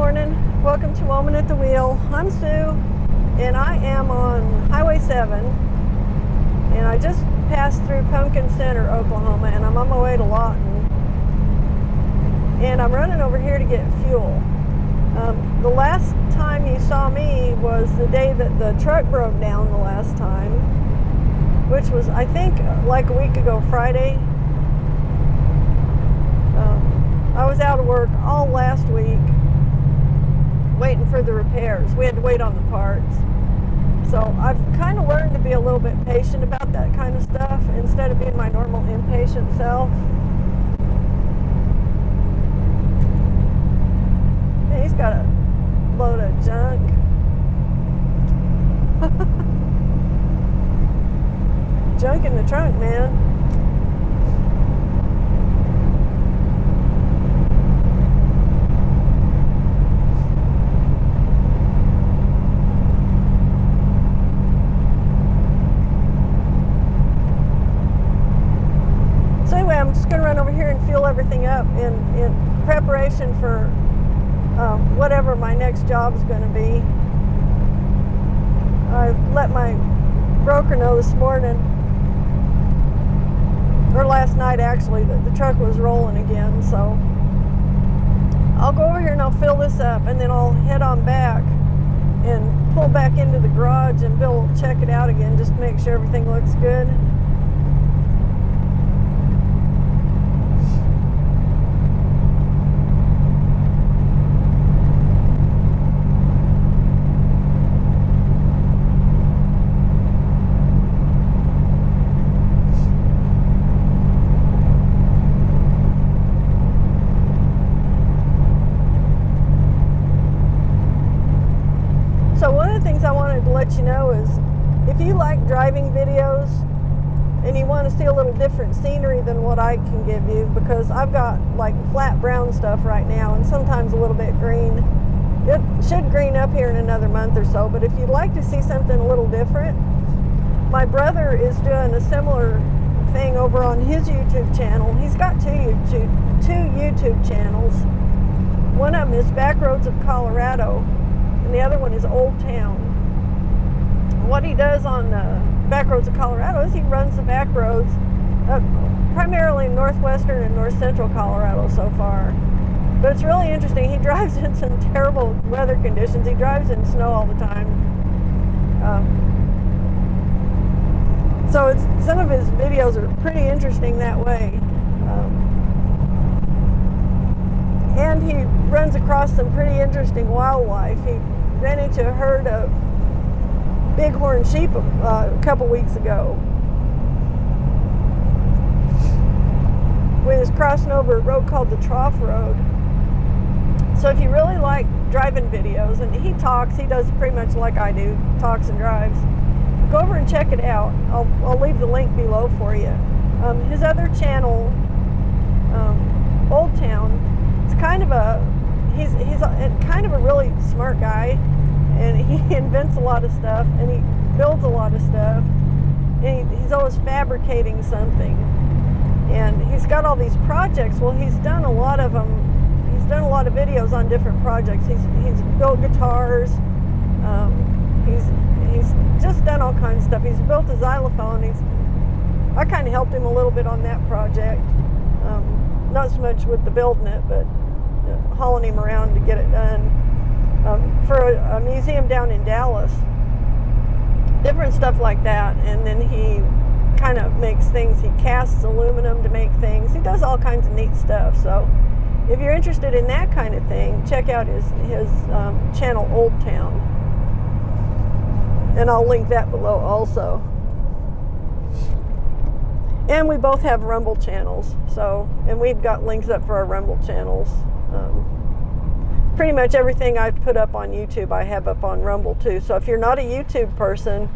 morning. Welcome to Woman at the Wheel. I'm Sue, and I am on Highway 7, and I just passed through Pumpkin Center, Oklahoma, and I'm on my way to Lawton, and I'm running over here to get fuel. The last time you saw me was the day that the truck broke down the last time, which was, I think, like a week ago Friday. I was out of work all last week waiting for the repairs. We had to wait on the parts. So I've kind of learned to be a little bit patient about that kind of stuff instead of being my normal impatient self. Man, he's got a load of junk. Junk in the trunk, man. I'm just going to run over here and fuel everything up in preparation for whatever my next job is going to be. I let my broker know this morning, or last night actually, that the truck was rolling again. So I'll go over here and I'll fill this up, and then I'll head on back and pull back into the garage and Bill will check it out again just to make sure everything looks good. So one of the things I wanted to let you know is if you like driving videos and you want to see a little different scenery than what I can give you, because I've got like flat brown stuff right now and sometimes a little bit green. It should green up here in another month or so, but if you'd like to see something a little different, my brother is doing a similar thing over on his YouTube channel. He's got two YouTube channels. One of them is Backroads of Colorado, and the other one is OldTown. What he does on Backroads of Colorado is he runs the back roads primarily in northwestern and north central Colorado so far. But it's really interesting. He drives in some terrible weather conditions. He drives in snow all the time. So some of his videos are pretty interesting that way. And he runs across some pretty interesting wildlife. He ran into a herd of bighorn sheep a couple weeks ago. We was crossing over a road called the Trough Road. So if you really like driving videos, and he does pretty much like I do, talks and drives, go over and check it out. I'll leave the link below for you. His other channel, OldTown, it's kind of he's kind of a really smart guy, and he invents a lot of stuff, and he builds a lot of stuff, and he's always fabricating something, and he's got all these projects. Well, he's done a lot of them. He's done a lot of videos on different projects. He's built guitars. He's just done all kinds of stuff. He's built a xylophone. I kind of helped him a little bit on that project. Not so much with the building it, but hauling him around to get it done for a museum down in Dallas. Different stuff like that. And then he kind of makes things. He casts aluminum to make things. He does all kinds of neat stuff. So if you're interested in that kind of thing, check out his channel, OldTown. And I'll link that below also. And we both have Rumble channels. And we've got links up for our Rumble channels. Pretty much everything I put up on YouTube, I have up on Rumble too. So if you're not a YouTube person,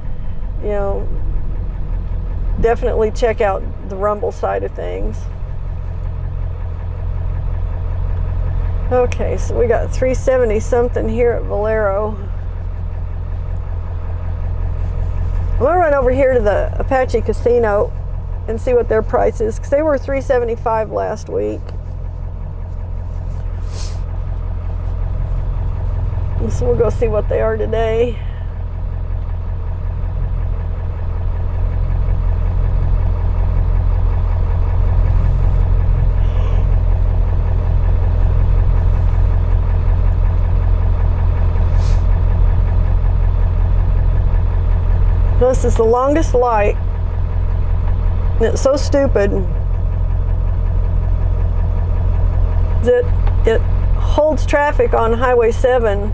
definitely check out the Rumble side of things. Okay, so we got 370 something here at Valero. I'm gonna run over here to the Apache Casino and see what their price is, because they were $3.75 last week. So we'll go see what they are today. This is the longest light. And it's so stupid that it holds traffic on Highway 7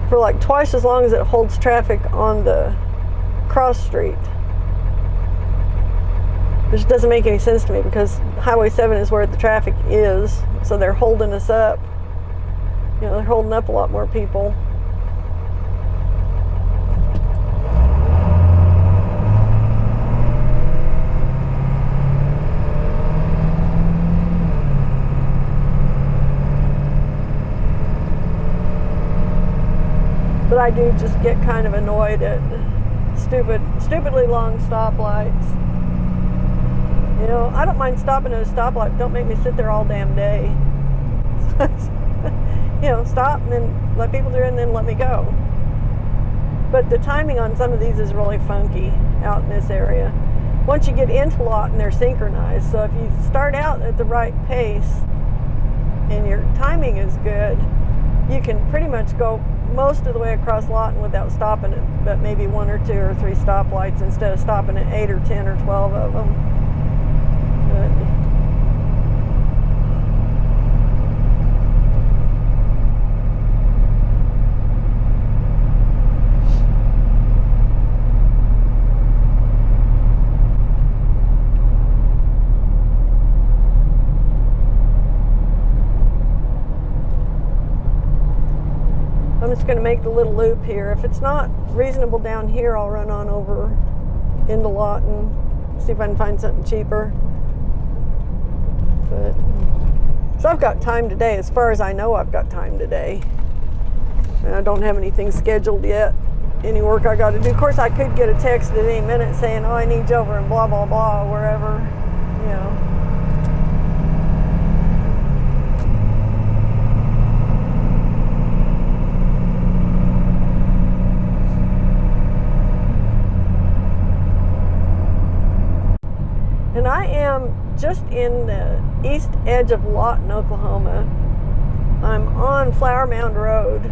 for like twice as long as it holds traffic on the cross street. Which doesn't make any sense to me because Highway 7 is where the traffic is, so they're holding us up. You know, they're holding up a lot more people. But I do just get kind of annoyed at stupidly long stoplights. You know, I don't mind stopping at a stoplight, but don't make me sit there all damn day. You know, stop and then let people through and then let me go. But the timing on some of these is really funky out in this area. Once you get into Lawton, they're synchronized. So if you start out at the right pace and your timing is good, you can pretty much go most of the way across Lawton without stopping it, but maybe 1 or 2 or 3 stoplights instead of stopping at 8 or 10 or 12 of them. I'm just going to make the little loop here. If it's not reasonable down here, I'll run on over into Lawton, see if I can find something cheaper. But, so I've got time today. As far as I know, I've got time today. And I don't have anything scheduled yet, any work I got to do. Of course, I could get a text at any minute saying, oh, I need you over in blah, blah, blah, wherever, you know. And I am just in the east edge of Lawton, Oklahoma. I'm on Flower Mound Road,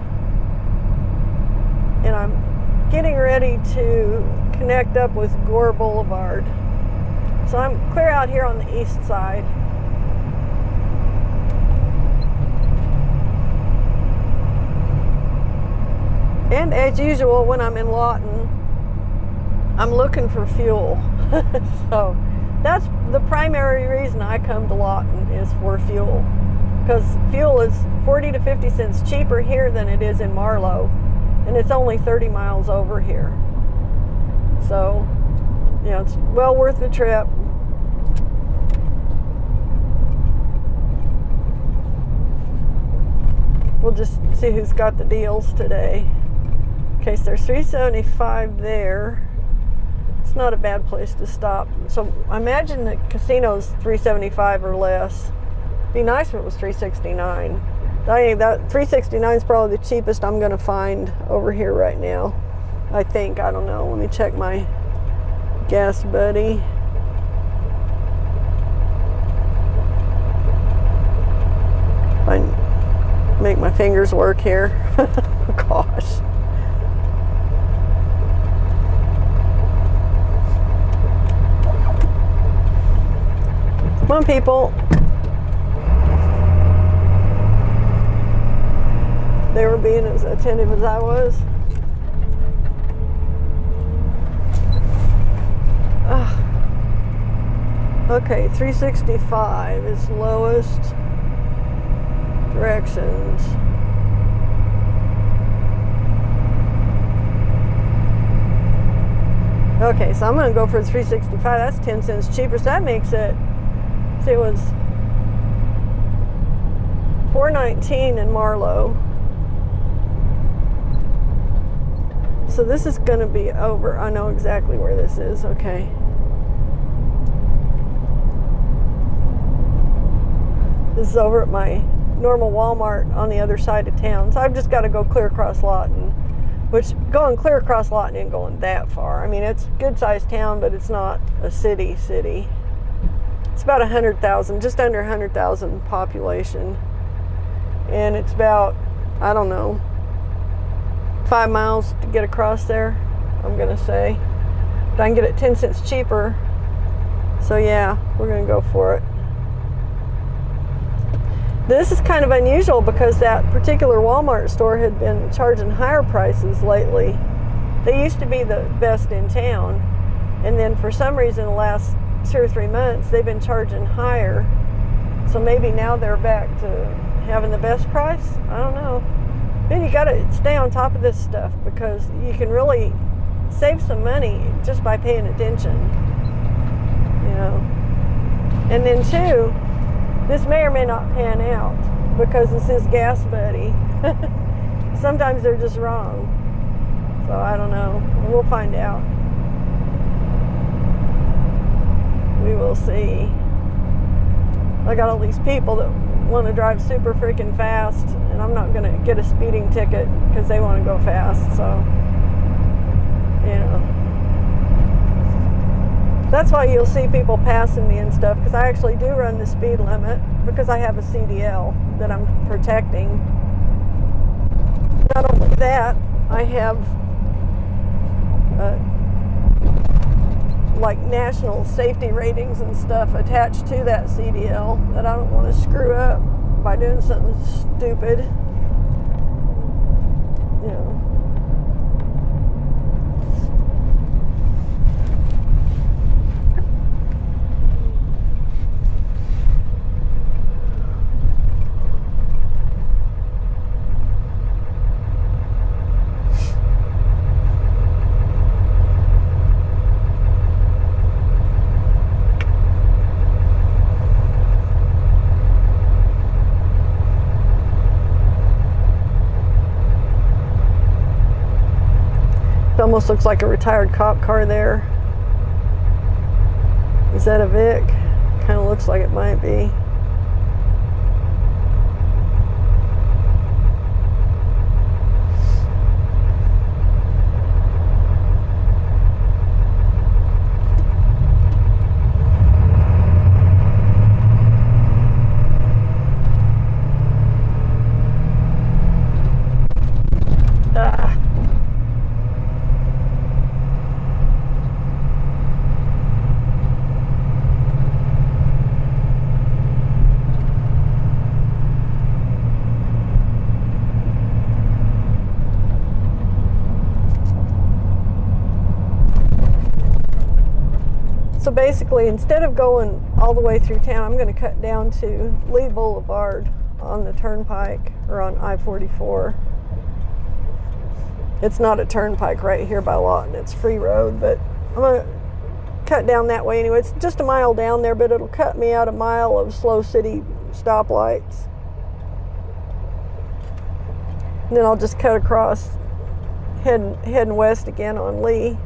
and I'm getting ready to connect up with Gore Boulevard. So I'm clear out here on the east side. And as usual, when I'm in Lawton, I'm looking for fuel. So that's the primary reason I come to Lawton, is for fuel. Because fuel is 40 to 50 cents cheaper here than it is in Marlow. And it's only 30 miles over here. So, you know, it's well worth the trip. We'll just see who's got the deals today. Okay, so there's $3.75 there. It's not a bad place to stop. So I imagine the casino's $3.75 or less. It'd be nice if it was $3.69. I think that $3.69 is probably the cheapest I'm going to find over here right now. I think. I don't know. Let me check my gas buddy. I make my fingers work here. Gosh. Come on, people. They were being as attentive as I was. Okay, 365 is lowest. Directions. Okay, so I'm going to go for 365. That's 10 cents cheaper. So that makes it, see, it was $4.19 in Marlow. So this is going to be over. I know exactly where this is. Okay. This is over at my normal Walmart on the other side of town. So I've just got to go clear across Lawton, which going clear across Lawton ain't going that far. I mean, it's a good-sized town, but it's not a city. It's about 100,000, just under 100,000 population. And it's about, I don't know, 5 miles to get across there, I'm going to say. But I can get it 10 cents cheaper. So yeah, we're going to go for it. This is kind of unusual because that particular Walmart store had been charging higher prices lately. They used to be the best in town, and then for some reason the last 2 or 3 months they've been charging higher. So maybe now they're back to having the best price. I don't know. Then you got to stay on top of this stuff because you can really save some money just by paying attention. You know. And then too, this may or may not pan out because it's his gas buddy. Sometimes they're just wrong. So I don't know. We'll find out. We will see. I got all these people that want to drive super freaking fast, and I'm not going to get a speeding ticket because they want to go fast. So, you know. That's why you'll see people passing me and stuff, because I actually do run the speed limit because I have a CDL that I'm protecting. Not only that, I have like national safety ratings and stuff attached to that CDL that I don't want to screw up by doing something stupid. You know. It almost looks like a retired cop car there. Is that a Vic? Kind of looks like it might be. So basically, instead of going all the way through town, I'm going to cut down to Lee Boulevard on the turnpike, or on I-44. It's not a turnpike right here by Lawton, it's free road, but I'm going to cut down that way anyway. It's just a mile down there, but it'll cut me out a mile of slow city stoplights. And then I'll just cut across, heading west again on Lee.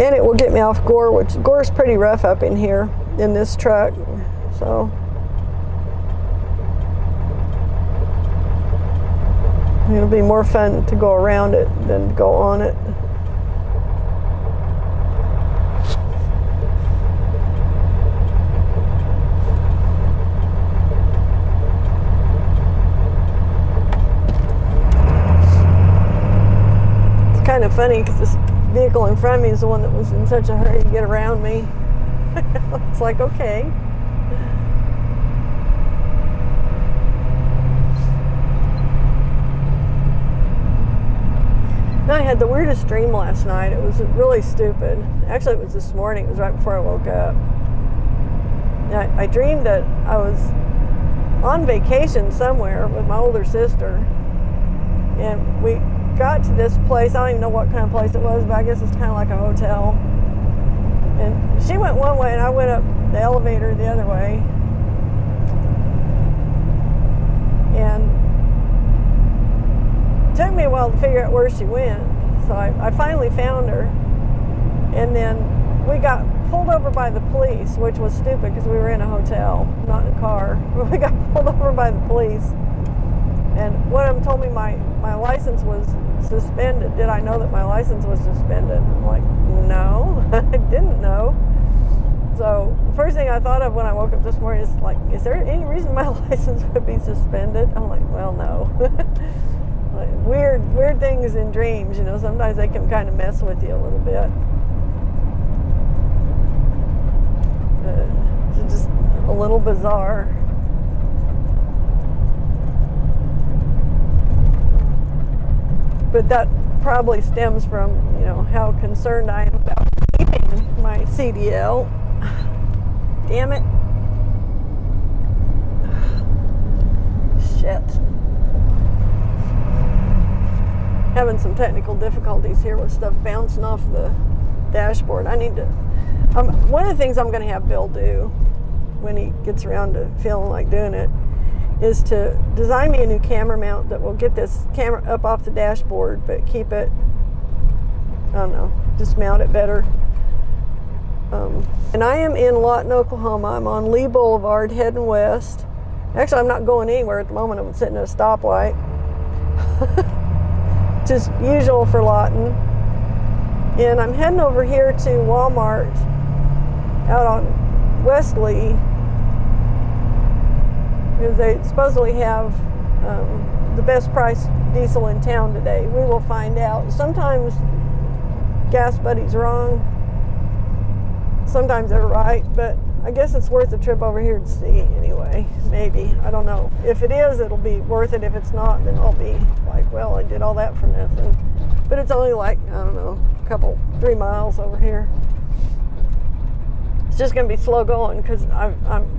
And it will get me off Gore, which Gore's pretty rough up in here in this truck. So it'll be more fun to go around it than go on it. It's kind of funny because this vehicle in front of me is the one that was in such a hurry to get around me. It's like, okay. I had the weirdest dream last night. It was really stupid. Actually, it was this morning. It was right before I woke up. I dreamed that I was on vacation somewhere with my older sister, and we got to this place. I don't even know what kind of place it was, but I guess it's kind of like a hotel. And she went one way and I went up the elevator the other way. And it took me a while to figure out where she went. So I finally found her. And then we got pulled over by the police, which was stupid because we were in a hotel, not in a car. We got pulled over by the police, and one of them told me my license was suspended. Did I know that my license was suspended? I'm like, no, I didn't know. So the first thing I thought of when I woke up this morning is like, is there any reason my license would be suspended? I'm like, well, no. Like, weird things in dreams, you know, sometimes they can kind of mess with you a little bit. It's just a little bizarre. But that probably stems from, you know, how concerned I am about keeping my CDL. Damn it. Shit. Having some technical difficulties here with stuff bouncing off the dashboard. I need to, one of the things I'm going to have Bill do when he gets around to feeling like doing it is to design me a new camera mount that will get this camera up off the dashboard but keep it, I don't know, just mount it better. And I am in Lawton, Oklahoma. I'm on Lee Boulevard heading west. Actually, I'm not going anywhere at the moment. I'm sitting at a stoplight. Just usual for Lawton. And I'm heading over here to Walmart out on Wesley because they supposedly have the best price diesel in town today. We will find out. Sometimes Gas Buddy's wrong. Sometimes they're right, but I guess it's worth a trip over here to see anyway. Maybe. I don't know. If it is, it'll be worth it. If it's not, then I'll be like, well, I did all that for nothing. But it's only like, I don't know, 3 miles over here. It's just going to be slow going because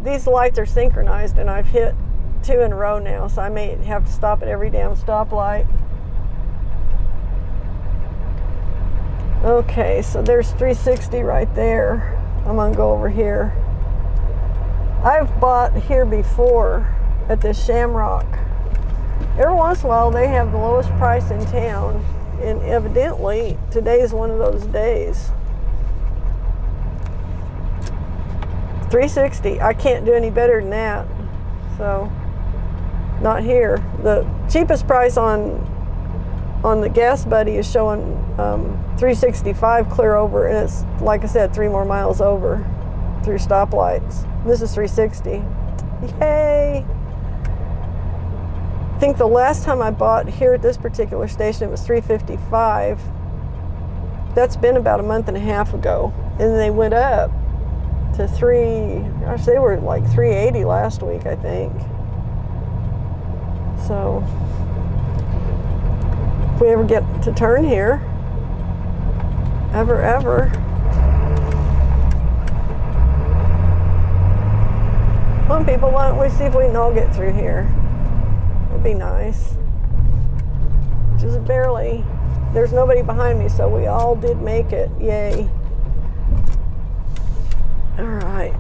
these lights are synchronized and I've hit 2 in a row now, so I may have to stop at every damn stoplight. Okay, so there's 360 right there. I'm going to go over here. I've bought here before at this Shamrock. Every once in a while they have the lowest price in town, and evidently today's one of those days. 360. I can't do any better than that. So, not here. The cheapest price on the Gas Buddy is showing 365 clear over, and it's, like I said, 3 more miles over through stoplights. This is 360. Yay! I think the last time I bought here at this particular station, it was 355. That's been about a month and a half ago. And they went up to they were like 380 last week, I think. So, if we ever get to turn here, ever. Come on, people, why don't we see if we can all get through here? It'd be nice. Just barely. There's nobody behind me, so we all did make it. Yay. All right.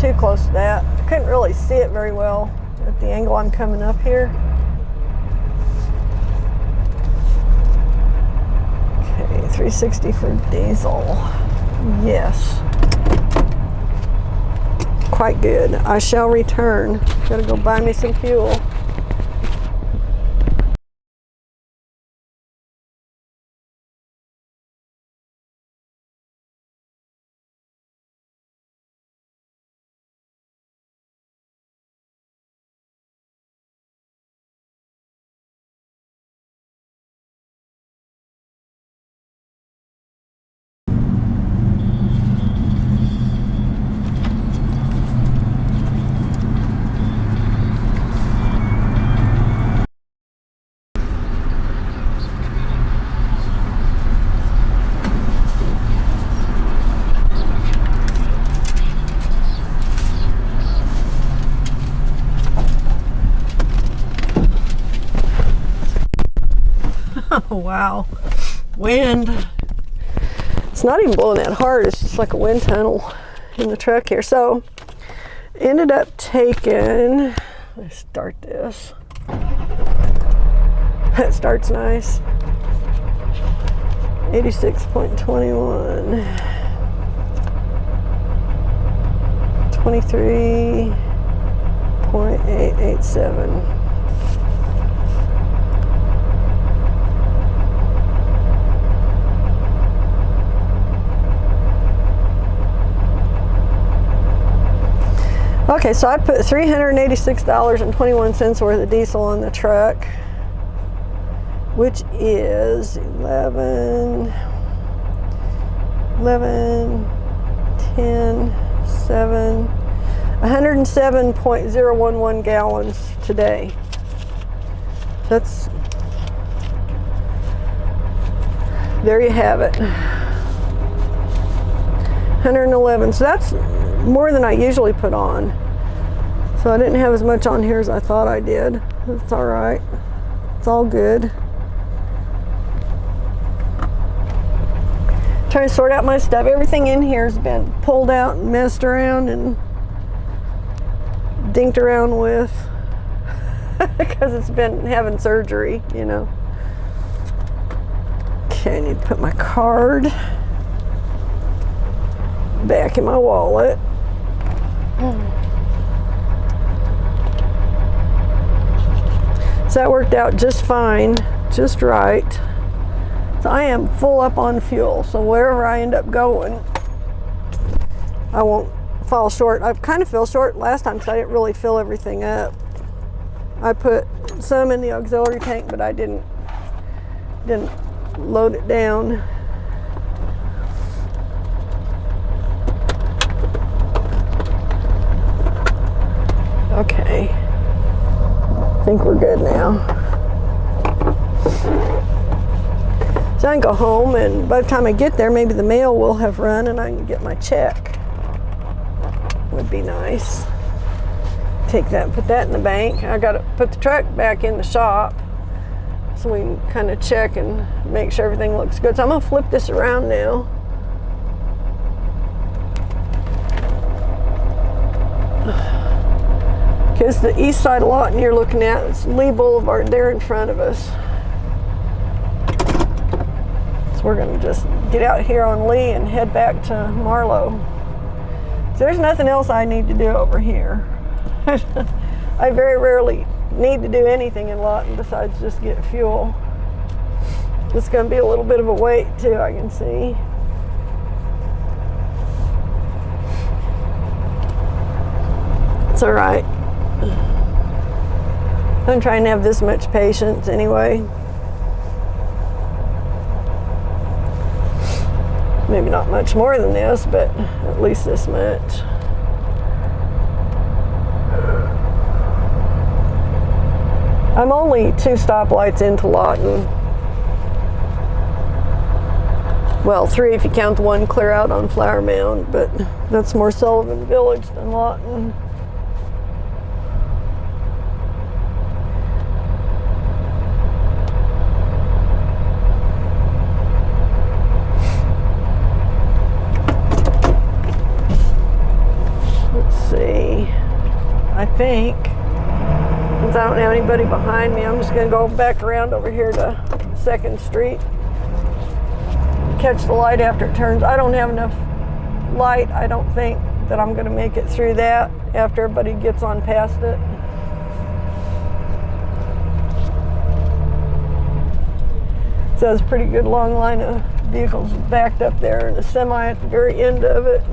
Too close to that. I couldn't really see it very well at the angle I'm coming up here. Okay, 360 for diesel. Yes. Quite good. I shall return. Gotta go buy me some fuel. Oh, wow. Wind. It's not even blowing that hard. It's just like a wind tunnel in the truck here. So ended up taking, let's start this. That starts nice. 86.21. 23.887. Okay, so I put $386.21 worth of diesel on the truck, which is 11, 10, 7, 107.011 gallons today. That's, there you have it. 111, so that's more than I usually put on. So I didn't have as much on here as I thought I did. It's all right. It's all good. Trying to sort out my stuff. Everything in here has been pulled out and messed around and dinked around with because it's been having surgery, you know. Okay, I need to put my card back in my wallet. So that worked out just fine, just right. So I am full up on fuel, so wherever I end up going, I won't fall short. I kind of fell short last time because I didn't really fill everything up. I put some in the auxiliary tank, but I didn't load it down. Okay, I think we're good now. So I can go home, and by the time I get there, maybe the mail will have run and I can get my check. Would be nice. Take that and put that in the bank. I got to put the truck back in the shop so we can kind of check and make sure everything looks good. So I'm going to flip this around now. Because the east side of Lawton you're looking at, it's Lee Boulevard there in front of us. So we're going to just get out here on Lee and head back to Marlow. So there's nothing else I need to do over here. I very rarely need to do anything in Lawton besides just get fuel. It's going to be a little bit of a wait too, I can see. It's all right. I'm trying to have this much patience anyway. Maybe not much more than this, but at least this much. I'm only 2 stoplights into Lawton. Well, 3 if you count the one clear out on Flower Mound, but that's more Sullivan Village than Lawton. I think, since I don't have anybody behind me, I'm just going to go back around over here to 2nd Street. Catch the light after it turns. I don't have enough light, I don't think, that I'm going to make it through that after everybody gets on past it. So it's a pretty good long line of vehicles backed up there and a semi at the very end of it.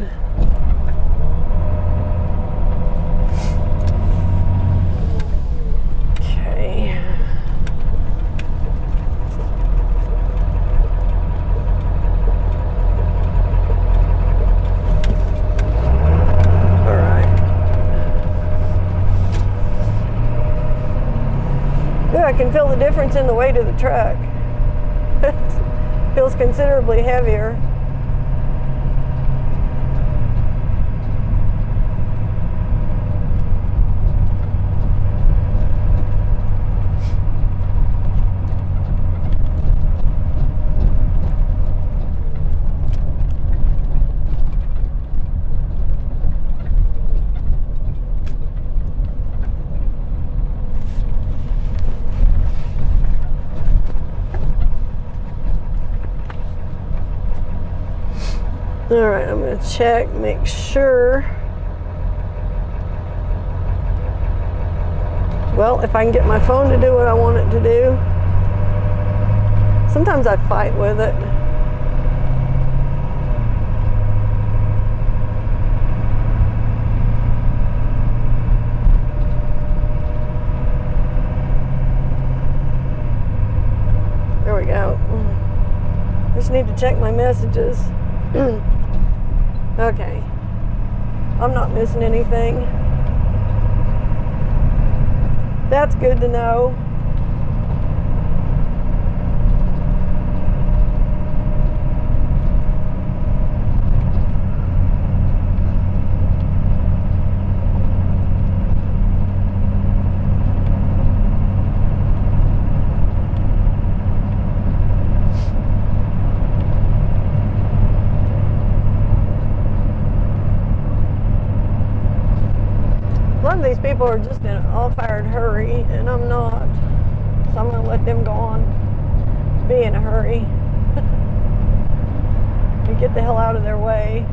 I can feel the difference in the weight of the truck. It feels considerably heavier. All right, I'm gonna check, make sure. Well, if I can get my phone to do what I want it to do. Sometimes I fight with it. There we go. Just need to check my messages. Okay. I'm not missing anything. That's good to know. These people are just in an all-fired hurry, and I'm not. So I'm going to let them go on, be in a hurry, and get the hell out of their way.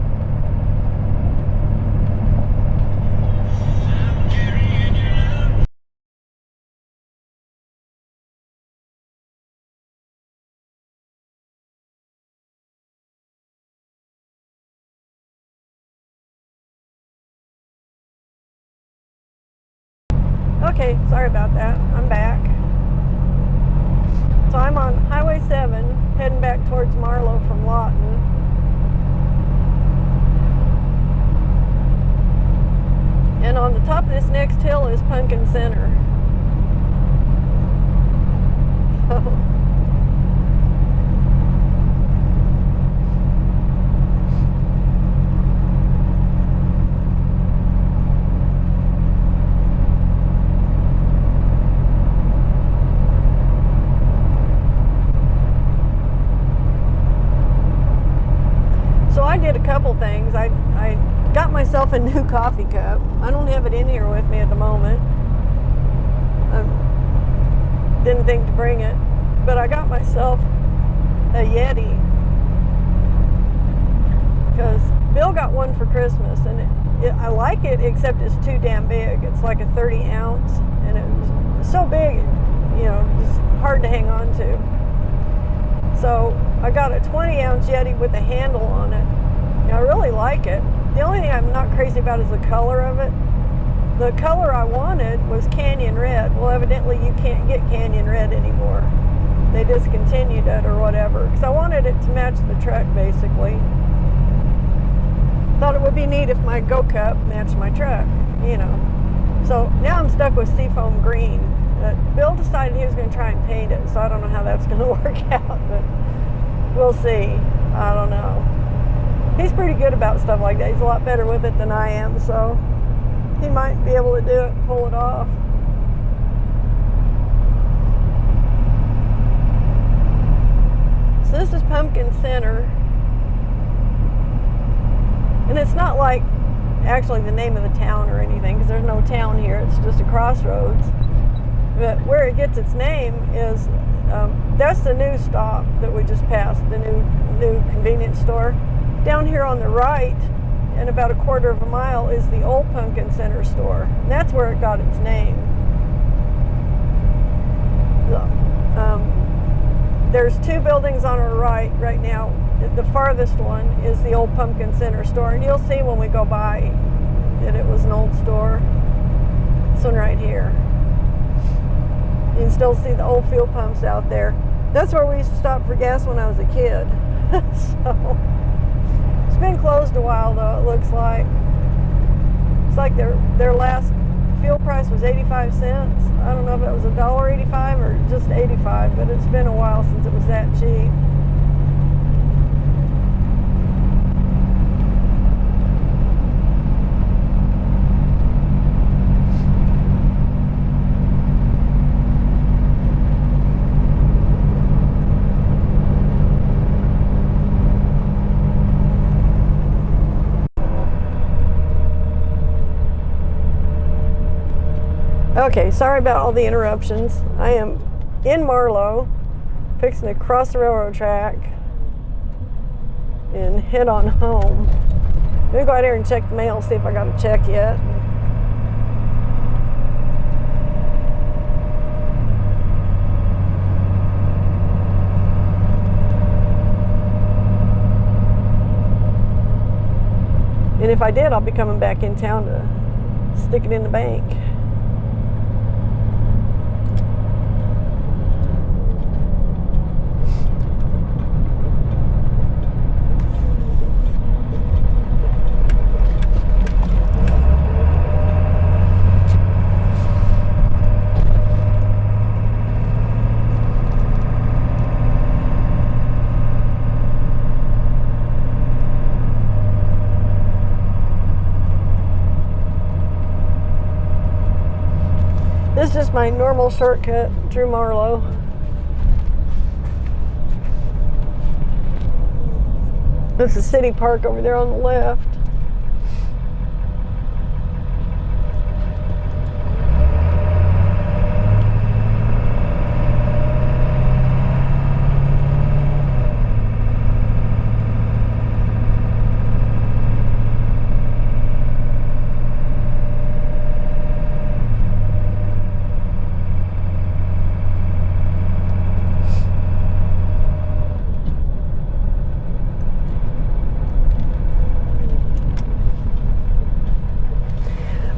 Okay, sorry about that. I'm back. So I'm on Highway 7, heading back towards Marlow from Lawton. And on the top of this next hill is Pumpkin Center. I did a couple things. I got myself a new coffee cup. I don't have it in here with me at the moment. I didn't think to bring it, but I got myself a Yeti because Bill got one for Christmas, and I like it, except it's too damn big. It's like a 30 ounce, and it was so big, you know, it's hard to hang on to. So I got a 20 ounce Yeti with a handle on it. I really like it. The only thing I'm not crazy about is the color of it. The color I wanted was Canyon Red. Well, evidently you can't get Canyon Red anymore. They discontinued it or whatever. Because I wanted it to match the truck, basically. Thought it would be neat if my Go Cup matched my truck, you know. So now I'm stuck with Seafoam Green. Bill decided he was going to try and paint it, so I don't know how that's going to work out, but we'll see. I don't know. He's pretty good about stuff like that. He's a lot better with it than I am, so he might be able to do it and pull it off. So this is Pumpkin Center. And it's not like actually the name of the town or anything, because there's no town here. It's just a crossroads. But where it gets its name is, that's the new stop that we just passed, the new convenience store. Down here on the right, and about a quarter of a mile, is the old Pumpkin Center store. And that's where it got its name. There's two buildings on our right now. The farthest one is the old Pumpkin Center store, and you'll see when we go by that it was an old store. This one right here. You can still see the old fuel pumps out there. That's where we used to stop for gas when I was a kid. So it's been closed a while though, it looks like. It's like their last fuel price was 85 cents. I don't know if it was $1.85 or just 85, but it's been a while since it was that cheap. Okay, sorry about all the interruptions. I am in Marlow, fixing to cross the railroad track. and head on home. Maybe go out here and check the mail, see if I got a check yet. And if I did, I'll be coming back in town to stick it in the bank. This is just my normal shortcut through Marlow. That's the city park over there on the left.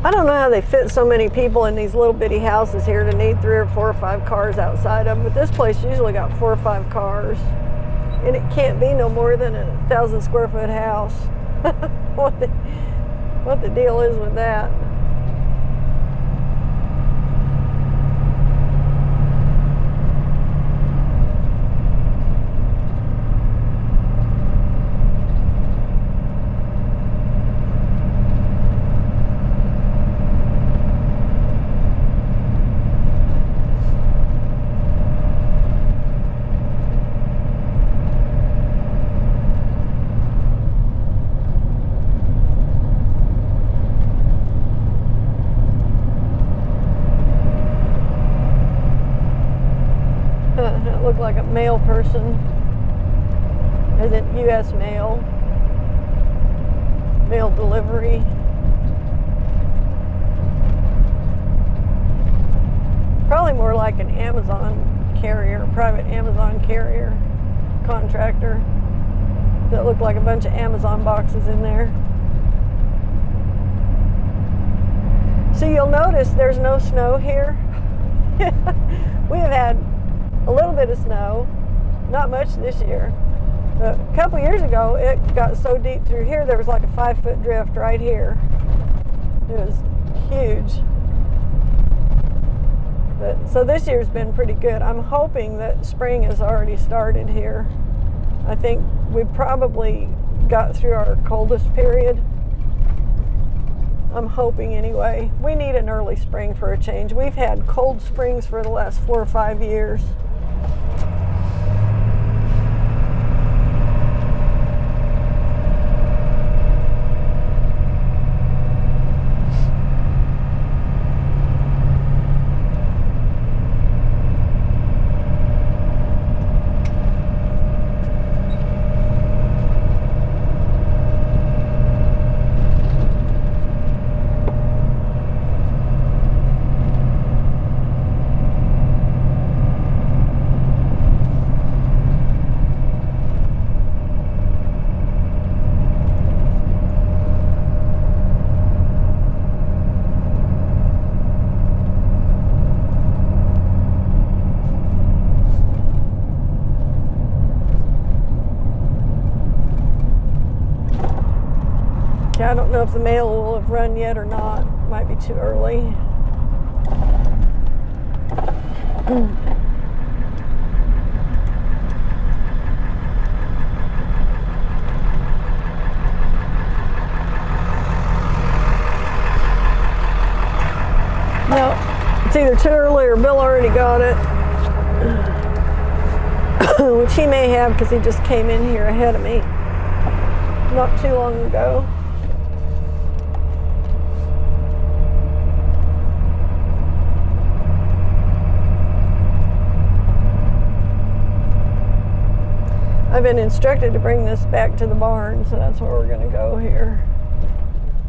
I don't know how they fit so many people in these little bitty houses here to need 3 or 4 or 5 cars outside of them, but this place usually got 4 or 5 cars, and it can't be no more than a 1,000 square foot house. what the deal is with that? It looked like a mail person, as in U.S. mail, mail delivery. Probably more like an Amazon carrier, private Amazon carrier contractor. That looked like a bunch of Amazon boxes in there. So you'll notice there's no snow here. We have had a little bit of snow, not much this year. But a couple years ago, it got so deep through here, there was like a 5-foot drift right here. It was huge. But so this year's been pretty good. I'm hoping that spring has already started here. I think we probably got through our coldest period. I'm hoping anyway. We need an early spring for a change. We've had cold springs for the last 4 or 5 years. I don't know if the mail will have run yet or not. Might be too early. No, it's either too early or Bill already got it. Which he may have because he just came in here ahead of me not too long ago. I've been instructed to bring this back to the barn, so that's where we're going to go here.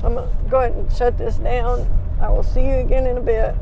I'm going to go ahead and shut this down. I will see you again in a bit.